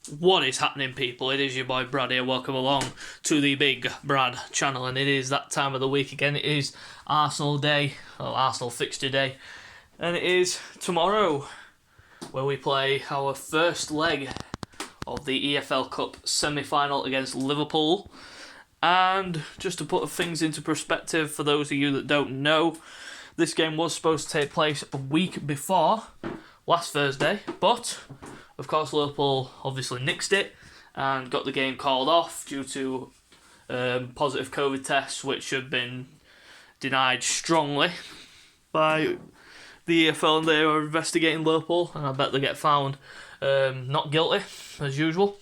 What is happening, people? It is your boy Brad here. Welcome along to the Big Brad channel, and it is that time of the week again. It is Arsenal day, or Arsenal fixture day, and it is tomorrow where we play our first leg of the EFL Cup semi-final against Liverpool. And just to put things into perspective for those of you that don't know, this game was supposed to take place a week before last Thursday, but of course Liverpool obviously nixed it and got the game called off due to positive COVID tests, which have been denied strongly by the EFL, and they are investigating Liverpool, and I bet they get found not guilty as usual.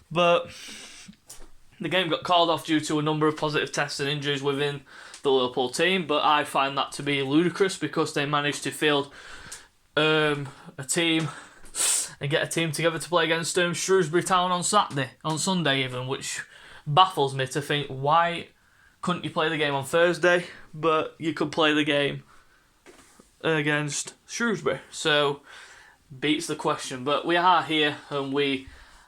But the game got called off due to a number of positive tests and injuries within the Liverpool team, but I find that to be ludicrous because they managed to field a team and get a team together to play against Shrewsbury Town on Sunday even, which baffles me to think, why couldn't you play the game on Thursday, but you could play the game against Shrewsbury? So, beats the question. But we are here and we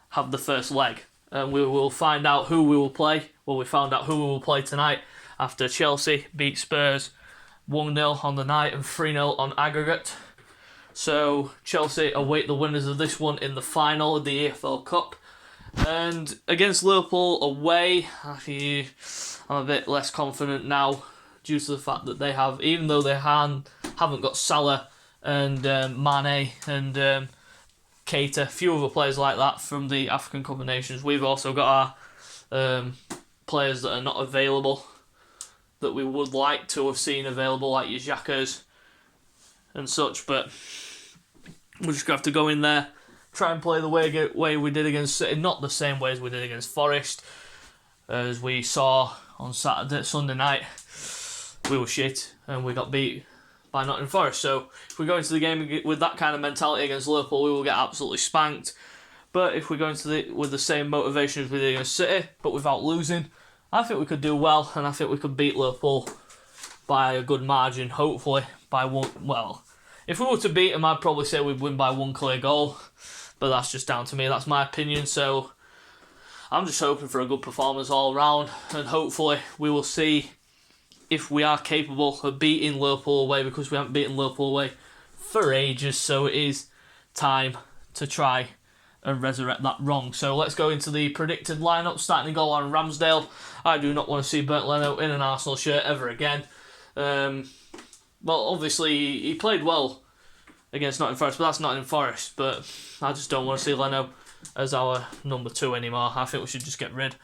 have the first leg, and we will find out who we will play. Well, we found out who we will play tonight after Chelsea beat Spurs 1-0 on the night and 3-0 on aggregate. So Chelsea await the winners of this one in the final of the EFL Cup. And against Liverpool away, I'm a bit less confident now due to the fact that they have, even though they haven't got Salah and Mane and Keita, a few other players like that from the African Cup of Nations, we've also got our players that are not available that we would like to have seen available, like your Xhakas and such, but we're just going to have to go in there, try and play the way we did against City, not the same way as we did against Forest, as we saw on Sunday night. We were shit and we got beat by Nottingham Forest. So if we go into the game with that kind of mentality against Liverpool, we will get absolutely spanked. But if we go into with the same motivation as we did against City, but without losing, I think we could do well, and I think we could beat Liverpool by a good margin, hopefully by one. Well, if we were to beat them, I'd probably say we'd win by one clear goal, but that's just down to me. That's my opinion. So I'm just hoping for a good performance all round, and hopefully we will see if we are capable of beating Liverpool away, because we haven't beaten Liverpool away for ages. So it is time to try and resurrect that wrong. So let's go into the predicted lineup. Starting in goal on Ramsdale. I do not want to see Bernd Leno in an Arsenal shirt ever again. Well, obviously he played well against Nottingham Forest, but that's Nottingham Forest. But I just don't want to see Leno as our number 2 anymore. I think we should just get rid.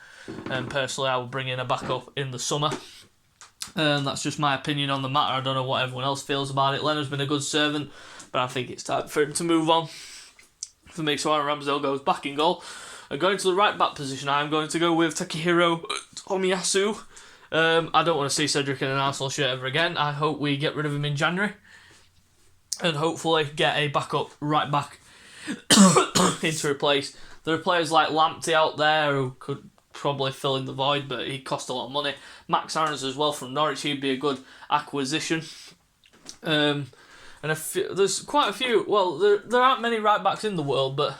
And personally, I will bring in a backup in the summer. That's just my opinion on the matter. I don't know what everyone else feels about it. Leno's been a good servant, but I think it's time for him to move on. For me, so Aaron Ramsdale goes back in goal. And going to the right back position, I'm going to go with Takehiro Tomiyasu. I don't want to see Cedric in an Arsenal shirt ever again. I hope we get rid of him in January and hopefully get a backup right back in to replace. There are players like Lamptey out there who could probably fill in the void, but he cost a lot of money. Max Aarons as well from Norwich, he'd be a good acquisition. And there's quite a few. Well, there aren't many right backs in the world, but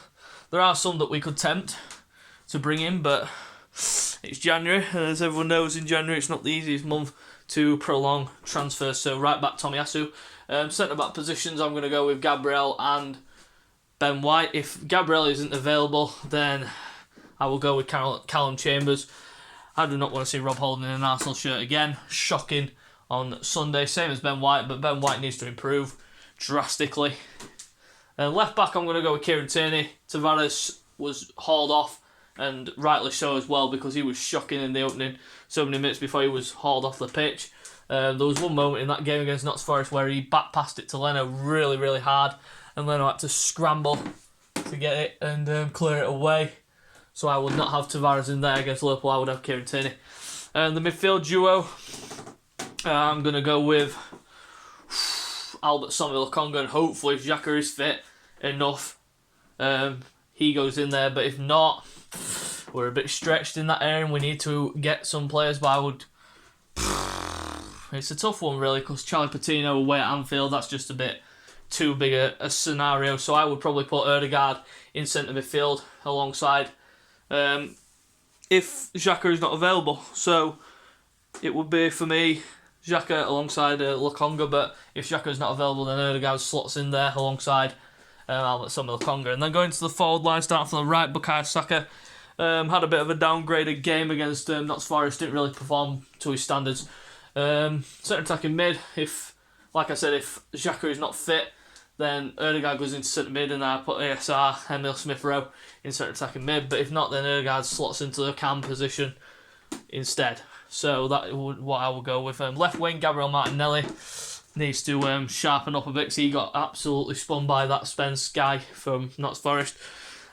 there are some that we could tempt to bring in. But it's January, and as everyone knows, in January it's not the easiest month to prolong transfers. So right back Tomiyasu. Centre back positions, I'm going to go with Gabriel and Ben White. If Gabriel isn't available, then I will go with Callum Chambers. I do not want to see Rob Holding in an Arsenal shirt again. Shocking on Sunday, same as Ben White, but Ben White needs to improve drastically. Left back, I'm going to go with Kieran Tierney. Tavares was hauled off, and rightly so as well, because he was shocking in the opening so many minutes before he was hauled off the pitch. There was one moment in that game against Notts Forest where he back passed it to Leno really, really hard, and Leno had to scramble to get it and clear it away. So I would not have Tavares in there against Liverpool. I would have Kieran Tierney. The midfield duo, I'm going to go with Albert Samuel Lokonga, and hopefully if Xhaka is fit enough, he goes in there. But if not, we're a bit stretched in that area and we need to get some players. But it's a tough one really, because Charlie Patino away at Anfield, that's just a bit too big a scenario. So I would probably put Ødegaard in centre midfield alongside if Xhaka is not available. So it would be for me Xhaka alongside Lokonga, but if Xhaka is not available, then Ødegaard slots in there alongside Alexander Lokonga. And then going to the forward line, starting from the right, Bukayo Saka had a bit of a downgraded game against Notts Forest, didn't really perform to his standards. Centre attacking mid, like I said, if Xhaka is not fit, then Ødegaard goes into centre mid, and I put ASR, Emil Smith-Rowe, in centre attacking mid. But if not, then Ødegaard slots into the cam position instead. So that is what I will go with. Left wing, Gabriel Martinelli needs to sharpen up a bit, because he got absolutely spun by that Spence guy from Notts Forest.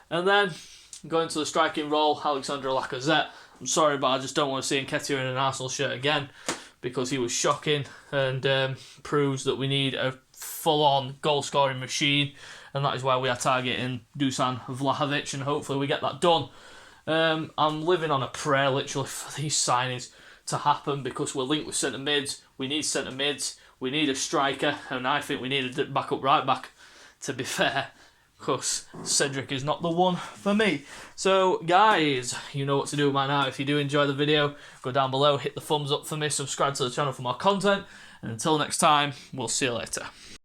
And then going to the striking role, Alexandre Lacazette. I'm sorry, but I just don't want to see Nketiah in an Arsenal shirt again, because he was shocking and proves that we need a full-on goal-scoring machine, and that is why we are targeting Dusan Vlahovic, and hopefully we get that done. I'm living on a prayer, literally, for these signings to happen, because we're linked with centre mids. We need centre mids. We need a striker, and I think we need a backup right back, to be fair, because Cedric is not the one for me. So, guys, you know what to do by now. If you do enjoy the video, go down below, hit the thumbs up for me, subscribe to the channel for more content, and until next time, we'll see you later.